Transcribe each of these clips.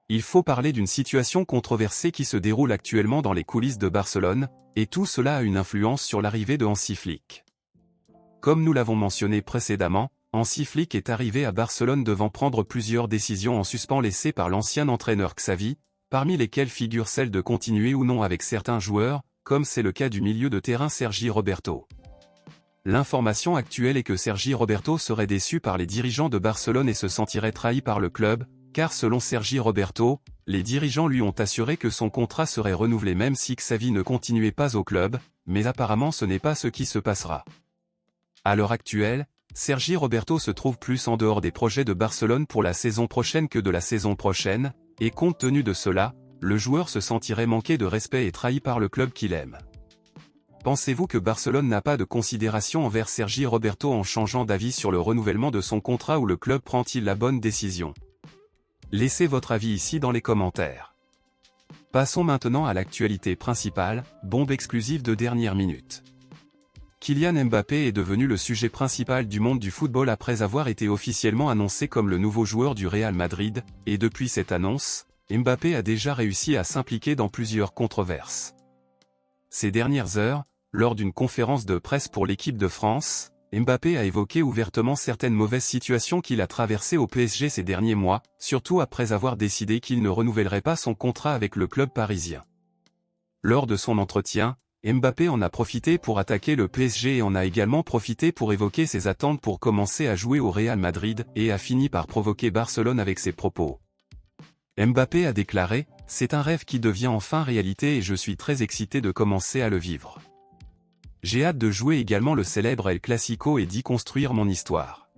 Il faut parler d'une situation controversée qui se déroule actuellement dans les coulisses de Barcelone, et tout cela a une influence sur l'arrivée de Hansi Flick. Comme nous l'avons mentionné précédemment, Hansi Flick est arrivé à Barcelone devant prendre plusieurs décisions en suspens laissées par l'ancien entraîneur Xavi, parmi lesquelles figure celle de continuer ou non avec certains joueurs, comme c'est le cas du milieu de terrain Sergi Roberto. L'information actuelle est que Sergi Roberto serait déçu par les dirigeants de Barcelone et se sentirait trahi par le club, car selon Sergi Roberto, les dirigeants lui ont assuré que son contrat serait renouvelé même si Xavi ne continuait pas au club, mais apparemment ce n'est pas ce qui se passera. À l'heure actuelle, Sergi Roberto se trouve plus en dehors des projets de Barcelone pour la saison prochaine que de la saison prochaine, et compte tenu de cela, le joueur se sentirait manqué de respect et trahi par le club qu'il aime. Pensez-vous que Barcelone n'a pas de considération envers Sergi Roberto en changeant d'avis sur le renouvellement de son contrat ou le club prend-il la bonne décision? Laissez votre avis ici dans les commentaires. Passons maintenant à l'actualité principale, bombe exclusive de dernière minute. Kylian Mbappé est devenu le sujet principal du monde du football après avoir été officiellement annoncé comme le nouveau joueur du Real Madrid, et depuis cette annonce, Mbappé a déjà réussi à s'impliquer dans plusieurs controverses. Ces dernières heures, lors d'une conférence de presse pour l'équipe de France, Mbappé a évoqué ouvertement certaines mauvaises situations qu'il a traversées au PSG ces derniers mois, surtout après avoir décidé qu'il ne renouvellerait pas son contrat avec le club parisien. Lors de son entretien, Mbappé en a profité pour attaquer le PSG et en a également profité pour évoquer ses attentes pour commencer à jouer au Real Madrid et a fini par provoquer Barcelone avec ses propos. Mbappé a déclaré « C'est un rêve qui devient enfin réalité et je suis très excité de commencer à le vivre. J'ai hâte de jouer également le célèbre El Clasico et d'y construire mon histoire.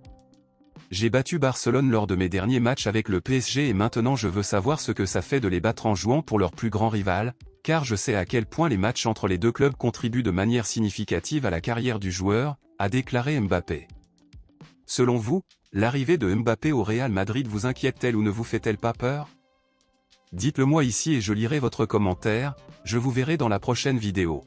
J'ai battu Barcelone lors de mes derniers matchs avec le PSG et maintenant je veux savoir ce que ça fait de les battre en jouant pour leur plus grand rival, car je sais à quel point les matchs entre les deux clubs contribuent de manière significative à la carrière du joueur », a déclaré Mbappé. Selon vous, l'arrivée de Mbappé au Real Madrid vous inquiète-t-elle ou ne vous fait-elle pas peur? Dites-le moi ici et je lirai votre commentaire, je vous verrai dans la prochaine vidéo.